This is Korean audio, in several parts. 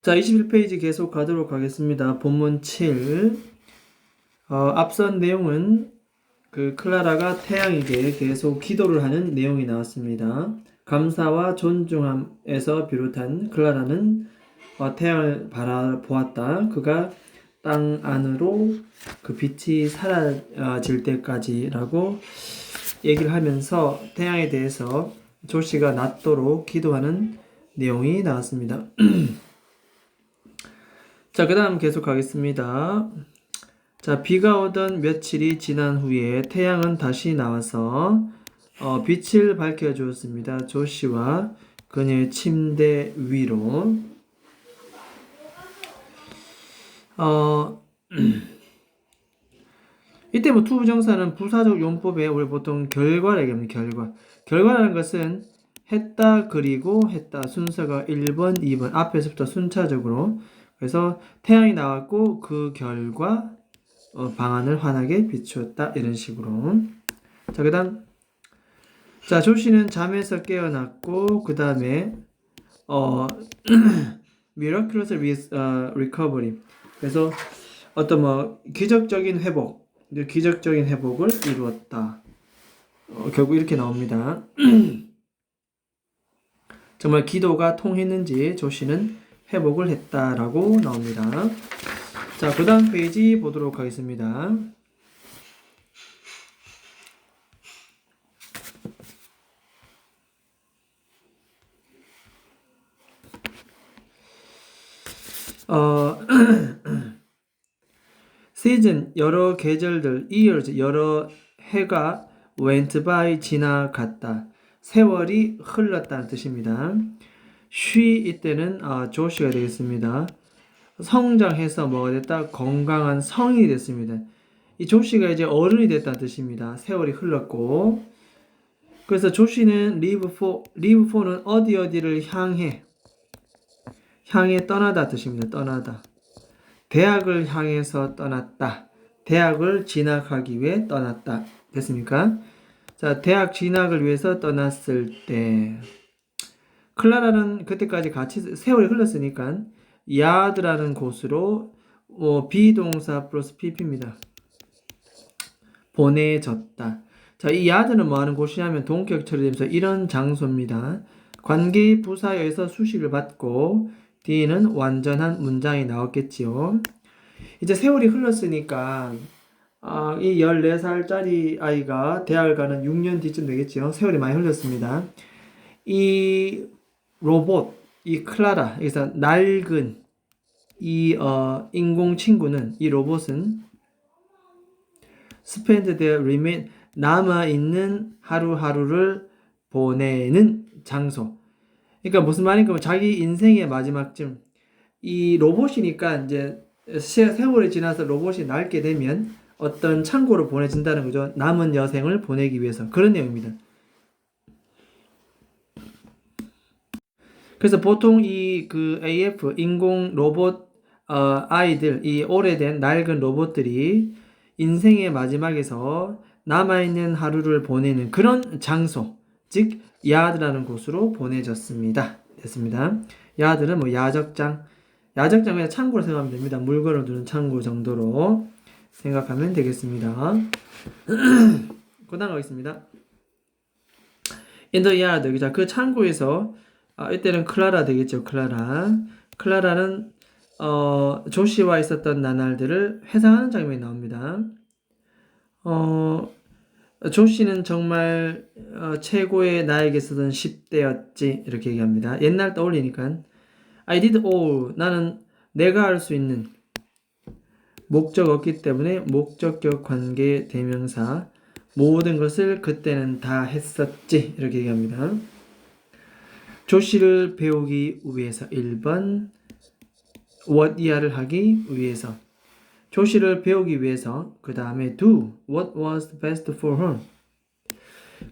자, 21페이지 계속 가도록 하겠습니다. 본문 7. 앞선 내용은 클라라가 태양에게 계속 기도를 하는 내용이 나왔습니다. 감사와 존중함에서 비롯한 클라라는 태양을 바라보았다. 그가 땅 안으로 그 빛이 사라질 때까지라고 얘기를 하면서 태양에 대해서 조씨가 낮도록 기도하는 내용이 나왔습니다. 자, 그 다음 계속 가겠습니다. 자, 비가 오던 며칠이 지난 후에 태양은 다시 나와서 빛을 밝혀주었습니다. 조씨와 그녀의 침대 위로. 이때 뭐 투부정사는 부사적 용법에 우리 보통 결과라 얘기합니다. 결과라는 것은 했다 그리고 했다 순서가 1번, 2번 앞에서부터 순차적으로. 그래서 태양이 나왔고 그 결과 방안을 환하게 비추었다 이런 식으로. 자, 그 다음 자, 조씨는 잠에서 깨어났고 그 다음에 miraculous recovery. 그래서 어떤 기적적인 회복을 이루었다. 결국 이렇게 나옵니다. 정말 기도가 통했는지 조씨는 회복을 했다라고 나옵니다. 자, 그 다음 페이지 보도록 하겠습니다. 시즌, 여러 계절들, years, 여러 해가 went by, 지나갔다. 세월이 흘렀다는 뜻입니다. she, 이때는 조시가 되겠습니다. 성장해서 뭐가 됐다? 건강한 성인이 됐습니다. 이 조시가 이제 어른이 됐다는 뜻입니다. 세월이 흘렀고. 그래서 조시는 live for는 어디를 향해 떠나다 뜻입니다. 떠나다. 대학을 향해서 떠났다. 대학을 진학하기 위해 떠났다. 됐습니까? 자, 대학 진학을 위해서 떠났을 때 클라라는 그때까지 같이 세월이 흘렀으니까 야드라는 곳으로 비동사 플러스 pp입니다. 보내졌다. 자, 이 야드는 뭐 하는 곳이냐면 동격 처리되면서 이런 장소입니다. 관계 부사여에서 수식을 받고 D는 완전한 문장이 나왔겠지요. 이제 세월이 흘렀으니까 이 14살짜리 아이가 대학을 가는 6년 뒤쯤 되겠지요. 세월이 많이 흘렀습니다. 이 로봇, 이 클라라, 여기서 낡은 이 인공 친구는, 이 로봇은 spend their remain, 남아있는 하루하루를 보내는 장소. 그러니까 무슨 말인가, 자기 인생의 마지막쯤, 이 로봇이니까 이제 세월이 지나서 로봇이 낡게 되면 어떤 창고로 보내진다는 거죠. 남은 여생을 보내기 위해서. 그런 내용입니다. 그래서 보통 이 AF, 인공 로봇 아이들, 이 오래된 낡은 로봇들이 인생의 마지막에서 남아있는 하루를 보내는 그런 장소, 즉 야드라는 곳으로 보내졌습니다. 됐습니다. 야드는 야적장 그냥 창고로 생각하면 됩니다. 물건을 두는 창고 정도로 생각하면 되겠습니다. 그 다음 가겠습니다. In the yard, 그 창고에서 이때는 클라라 되겠죠. 클라라는 조시와 있었던 나날들을 회상하는 장면이 나옵니다. 조시는 정말 최고의 나에게 있었던 10대였지 이렇게 얘기합니다. 옛날 떠올리니까 I did all, 나는 내가 할 수 있는 목적 없기 때문에 목적격 관계 대명사 모든 것을 그때는 다 했었지 이렇게 얘기합니다. 조시를 배우기 위해서 1번 what 이하를 하기 위해서 조시를 배우기 위해서 그 다음에 do what was the best for her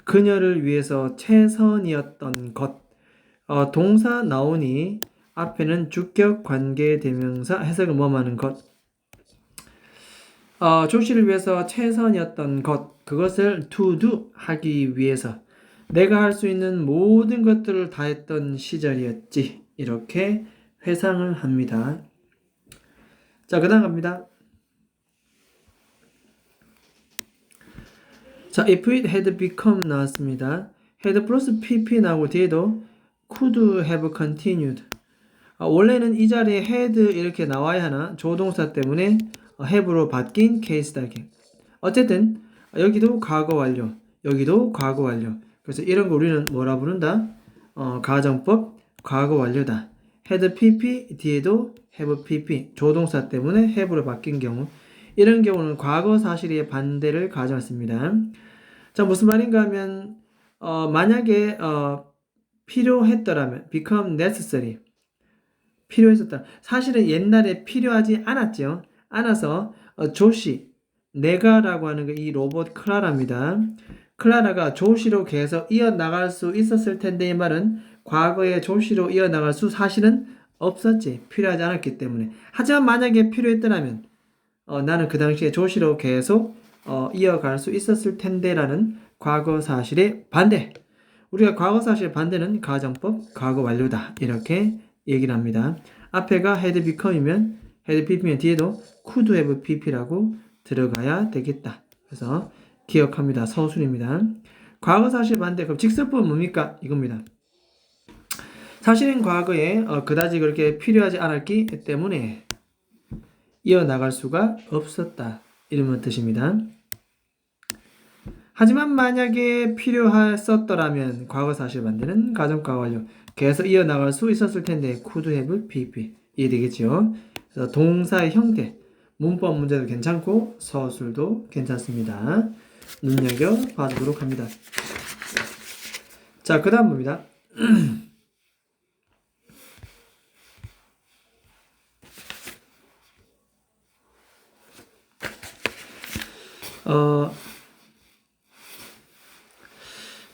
그녀를 위해서 최선이었던 것 동사 나오니 앞에는 주격 관계 대명사 해석을 뭐하는 것 조시를 위해서 최선이었던 것 그것을 to do 하기 위해서 내가 할 수 있는 모든 것들을 다 했던 시절이었지 이렇게 회상을 합니다. 자, 그 다음 갑니다. 자, if it had become 나왔습니다. had 플러스 pp 나오고 뒤에도 could have continued. 원래는 이 자리에 had 이렇게 나와야 하나 조동사 때문에 have로 바뀐 케이스다. 어쨌든 여기도 과거 완료, 여기도 과거 완료. 그래서 이런 거 우리는 뭐라 부른다? 가정법 과거 완료다. had pp 뒤에도 have pp 조동사 때문에 have로 바뀐 경우, 이런 경우는 과거 사실의 반대를 가져왔습니다. 자, 무슨 말인가 하면 만약에 필요했더라면 become necessary 필요했었다. 사실은 옛날에 필요하지 않았죠. 않아서 조시 내가라고 하는 이 로봇 클라라입니다. 클라라가 조시로 계속 이어나갈 수 있었을 텐데 이 말은 과거에 조시로 이어나갈 수 사실은 없었지. 필요하지 않았기 때문에. 하지만 만약에 필요했더라면 나는 그 당시에 조시로 계속 이어갈 수 있었을 텐데라는 과거 사실의 반대. 우리가 과거 사실의 반대는 가정법 과거 완료다. 이렇게 얘기를 합니다. 앞에가 had become이면 had pp면 뒤에도 could have pp라고 들어가야 되겠다. 그래서 기억합니다. 서술입니다. 과거 사실 반대. 그럼 직설법은 뭡니까? 이겁니다. 사실은 과거에 그다지 그렇게 필요하지 않았기 때문에 이어나갈 수가 없었다. 이런 뜻입니다. 하지만 만약에 필요했었더라면 과거 사실 반대는 가정과 완료. 계속 이어나갈 수 있었을 텐데 could have pp 이해되겠죠? 그래서 동사의 형태, 문법 문제도 괜찮고 서술도 괜찮습니다. 눈여겨봐주도록 합니다. 자, 그 다음 봅니다.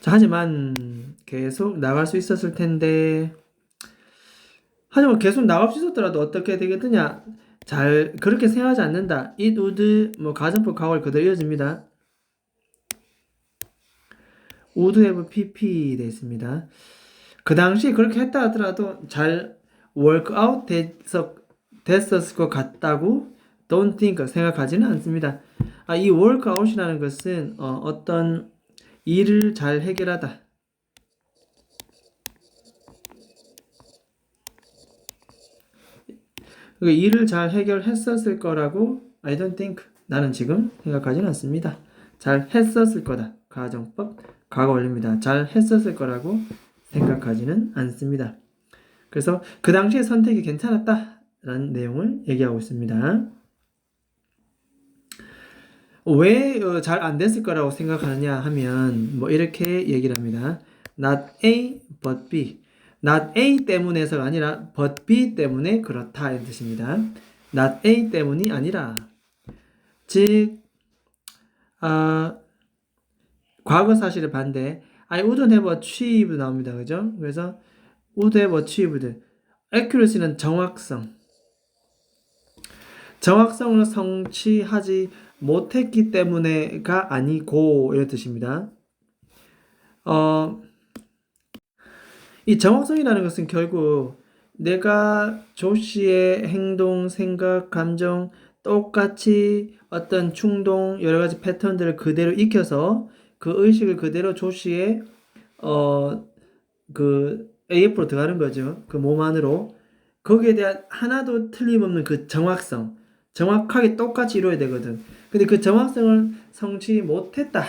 자, 하지만 계속 나갈 수 있었을 텐데, 하지만 계속 나갈 수 있었더라도 어떻게 되겠느냐? 잘 그렇게 생각하지 않는다. it would 가정법 과거를 그대로 이어집니다. would have pp 되어 있습니다. 그 당시에 그렇게 했다 하더라도 잘 work out 됐었을 것 같다고 don't think 생각하지는 않습니다. 이 work out이라는 것은 어떤 일을 잘 해결하다. 일을 잘 해결했었을 거라고 I don't think 나는 지금 생각하지는 않습니다. 잘 했었을 거다. 가정법 과거 완료입니다. 잘 했었을 거라고 생각하지는 않습니다. 그래서 그 당시에 선택이 괜찮았다라는 내용을 얘기하고 있습니다. 왜 잘 안 됐을 거라고 생각하느냐 하면 이렇게 얘기를 합니다. Not A but B. Not A 때문에서가 아니라 but B 때문에 그렇다 이런 뜻입니다. Not A 때문이 아니라 즉 과거 사실의 반대 I wouldn't have achieved 나옵니다. 그죠? 그래서 would have achieved accuracy는 정확성을 성취하지 못했기 때문에가 아니고 이런 뜻입니다. 이 정확성이라는 것은 결국 내가 조씨의 행동, 생각, 감정 똑같이 어떤 충동, 여러 가지 패턴들을 그대로 익혀서 그 의식을 그대로 조씨의 그 AF로 들어가는 거죠. 그 몸 안으로. 거기에 대한 하나도 틀림없는 그 정확성, 정확하게 똑같이 이루어야 되거든. 근데 그 정확성을 성취 못했다.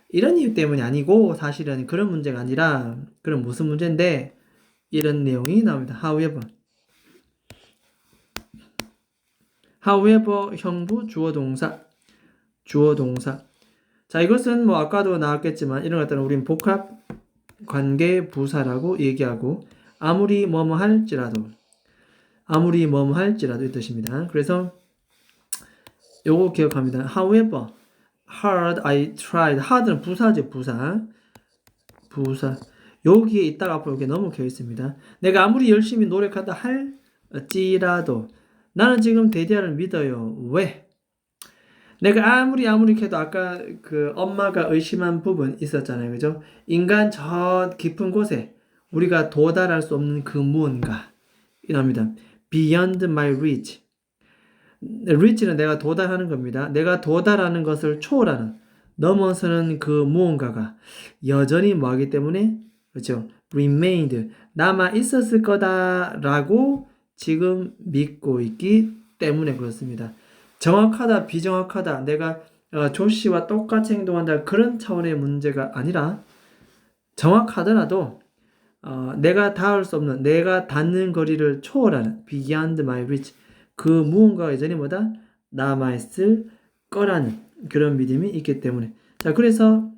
이런 이유 때문이 아니고 사실은 그런 문제가 아니라 그럼 무슨 문제인데 이런 내용이 나옵니다. however 형부 주어동사 자, 이것은 이것도 나왔겠지만 이런 것들은 우린 복합 관계 부사라고 얘기하고 아무리 뭐뭐 할지라도 이 뜻입니다. 그래서 요거 기억합니다. however hard I tried. hard는 부사죠. 부사. 여기에 있다가 앞으로 이렇게 넘어져 있습니다. 내가 아무리 열심히 노력한다 할지라도 나는 지금 데디아를 믿어요. 왜? 내가 아무리 해도 아까 그 엄마가 의심한 부분 있었잖아요. 그죠? 인간 저 깊은 곳에 우리가 도달할 수 없는 그 무언가 이랍니다. Beyond my reach. reach는 내가 도달하는 겁니다. 내가 도달하는 것을 초월하는, 넘어서는 그 무언가가 여전히 뭐하기 때문에, 그렇죠? remained, 남아 있었을 거다라고 지금 믿고 있기 때문에 그렇습니다. 정확하다, 비정확하다, 내가 조씨와 똑같이 행동한다, 그런 차원의 문제가 아니라 정확하더라도 내가 닿을 수 없는, 내가 닿는 거리를 초월하는 beyond my reach, 그 무언가가 여전히 뭐다? 남아있을 거라는 그런 믿음이 있기 때문에. 자, 그래서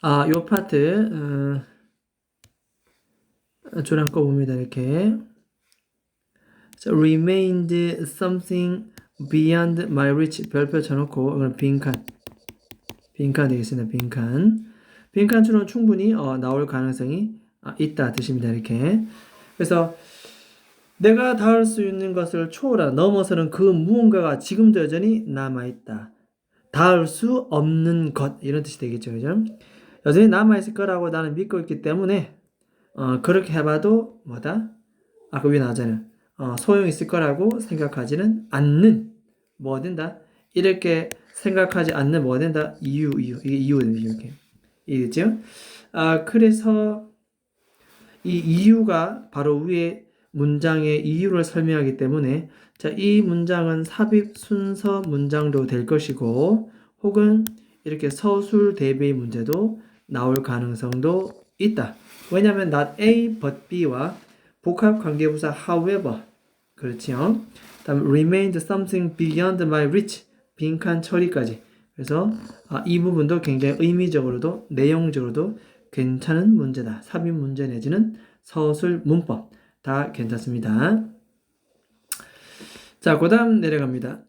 요 파트 줄 한꺼 봅니다. 이렇게. 자, remained something beyond my reach, 별표 쳐놓고 이건 빈칸 되겠습니다. 빈칸 줄은 충분히 나올 가능성이 있다 뜻입니다. 이렇게. 그래서 내가 닿을 수 있는 것을 초월한, 넘어서는 그 무언가가 지금도 여전히 남아있다. 닿을 수 없는 것, 이런 뜻이 되겠죠. 그죠? 여전히 남아있을 거라고 나는 믿고 있기 때문에 그렇게 해봐도 뭐다? 아까 위에 나왔잖아요. 소용이 있을 거라고 생각하지는 않는, 뭐 된다? 이렇게 생각하지 않는 뭐 된다? 이유. 이게 이유거든요. 이렇게. 이해겠죠? 그래서 이 이유가 바로 위에 문장의 이유를 설명하기 때문에, 자, 이 문장은 삽입 순서 문장도 될 것이고, 혹은 이렇게 서술 대비 문제도 나올 가능성도 있다. 왜냐하면 not A but B와 복합 관계부사 however, 그렇지요. 다음 remained something beyond my reach, 빈칸 처리까지. 그래서 이 부분도 굉장히 의미적으로도 내용적으로도 괜찮은 문제다. 삽입 문제 내지는 서술 문법 다 괜찮습니다. 자, 그 다음 내려갑니다.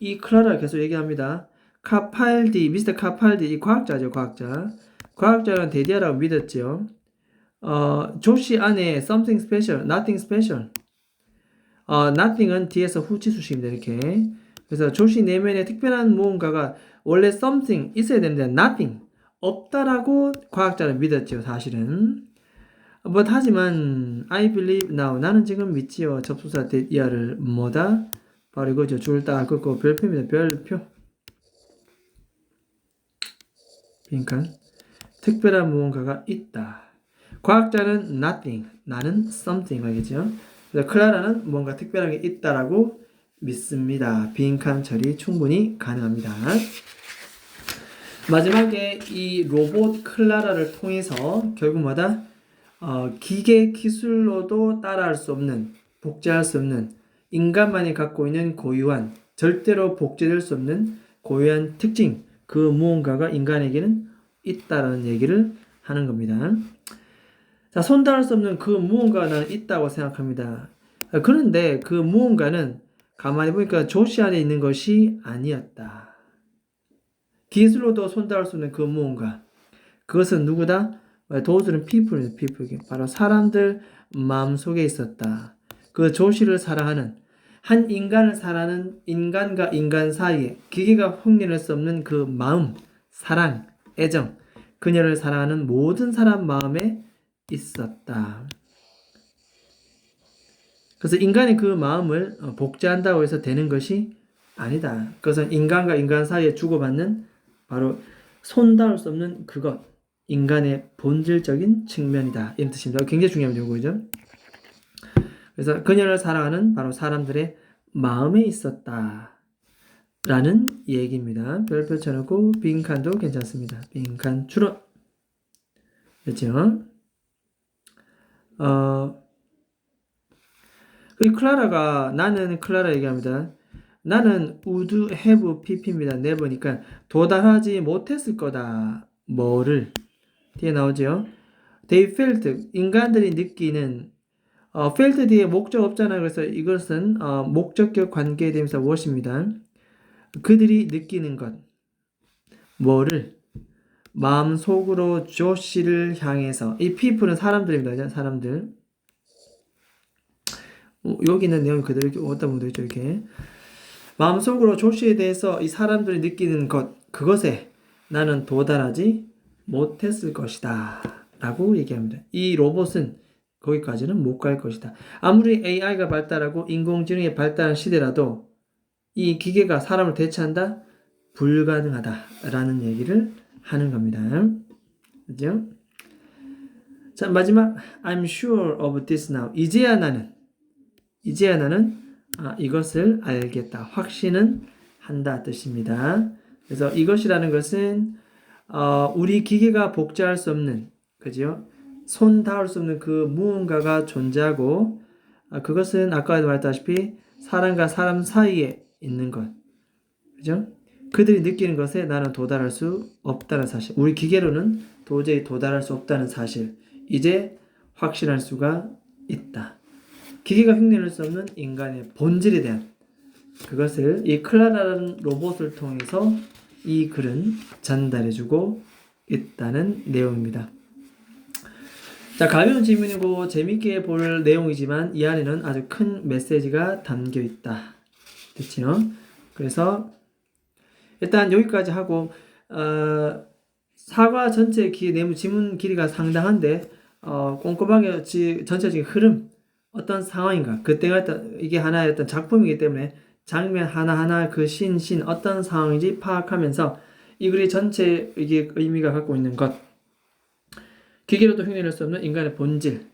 이 클라라 계속 얘기합니다. 카팔디, 미스터 카팔디, 이 과학자죠, 과학자. 과학자는 대디아라고 믿었죠. 조시 안에 something special, nothing special. nothing은 뒤에서 후치수식입니다, 이렇게. 그래서 조시 내면에 특별한 무언가가 원래 something 있어야 되는데 nothing 없다라고 과학자는 믿었죠, 사실은. 하지만 I believe now, 나는 지금 믿지요. 접수사 대디아를 뭐다? 바로 이거죠. 줄 딱 긋고 별표입니다. 별표. 빈칸. 특별한 무언가가 있다. 과학자는 nothing, 나는 something 하겠죠. 그래서 클라라는 뭔가 특별한 게 있다라고 믿습니다. 빈칸 처리 충분히 가능합니다. 마지막에 이 로봇 클라라를 통해서 결국 뭐다? 기계 기술로도 따라할 수 없는, 복제할 수 없는, 인간만이 갖고 있는 고유한, 절대로 복제될 수 없는 고유한 특징, 그 무언가가 인간에게는 있다라는 얘기를 하는 겁니다. 자, 손닿을 수 없는 그 무언가가 나는 있다고 생각합니다. 그런데 그 무언가는 가만히 보니까 조시 안에 있는 것이 아니었다. 기술로도 손닿을 수 없는 그 무언가, 그것은 누구다? 도우스는 people입니다. people. 바로 사람들 마음속에 있었다. 그 조시를 사랑하는, 한 인간을 사랑하는 인간과 인간 사이에 기계가 흉내낼 수 없는 그 마음, 사랑, 애정, 그녀를 사랑하는 모든 사람 마음에 있었다. 그래서 인간이 그 마음을 복제한다고 해서 되는 것이 아니다. 그것은 인간과 인간 사이에 주고받는 바로 손닿을 수 없는 그것, 인간의 본질적인 측면이다. 이런 뜻입니다. 굉장히 중요한 용어죠. 그래서 그녀를 사랑하는 바로 사람들의 마음에 있었다. 라는 얘기입니다. 별표 쳐놓고 빈칸도 괜찮습니다. 빈칸 줄어. 그렇죠? 이 클라라가, 나는 클라라 얘기합니다. 나는 would have pp입니다. never니까 도달하지 못했을 거다. 뭐를? 뒤에 나오죠. They felt, 인간들이 느끼는, felt 뒤에 목적 없잖아요. 그래서 이것은 목적격 관계에 대해서 what입니다. 그들이 느끼는 것. 뭐를? 마음속으로 조시를 향해서. 이 people는 사람들입니다. 사람들. 여기 있는 내용 그대로 이렇게 어디다 보면 되죠. 이렇게. 마음속으로 조시에 대해서 이 사람들이 느끼는 것, 그것에 나는 도달하지 못했을 것이다. 라고 얘기합니다. 이 로봇은 거기까지는 못 갈 것이다. 아무리 AI가 발달하고 인공지능이 발달한 시대라도 이 기계가 사람을 대체한다? 불가능하다라는 얘기를 하는 겁니다. 그죠? 자, 마지막 I'm sure of this now. 이제야 나는 이것을 알겠다. 확신은 한다 뜻입니다. 그래서 이것이라는 것은 우리 기계가 복제할 수 없는, 그죠? 손 닿을 수 없는 그 무언가가 존재하고 그것은 아까도 말했다시피 사람과 사람 사이에 있는 것, 그죠? 그들이 느끼는 것에 나는 도달할 수 없다는 사실. 우리 기계로는 도저히 도달할 수 없다는 사실. 이제 확신할 수가 있다. 기계가 흉내낼 수 없는 인간의 본질에 대한 그것을 이 클라라라는 로봇을 통해서 이 글은 전달해주고 있다는 내용입니다. 자, 가벼운 질문이고 재밌게 볼 내용이지만 이 안에는 아주 큰 메시지가 담겨 있다. 그렇죠? 그래서 일단 여기까지 하고 사과 전체 내부 지문 길이가 상당한데 꼼꼼하게 전체적인 흐름 어떤 상황인가 그때가 이게 하나의 어떤 작품이기 때문에 장면 하나하나 그 신 어떤 상황인지 파악하면서 이 글이 전체 이게 의미가 갖고 있는 것 기계로도 흉내낼 수 없는 인간의 본질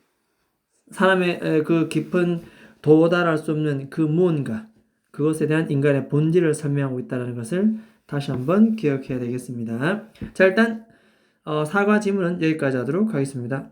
사람의 그 깊은 도달할 수 없는 그 무언가 그것에 대한 인간의 본질을 설명하고 있다는 것을 다시 한번 기억해야 되겠습니다. 자 일단 사과 지문은 여기까지 하도록 하겠습니다.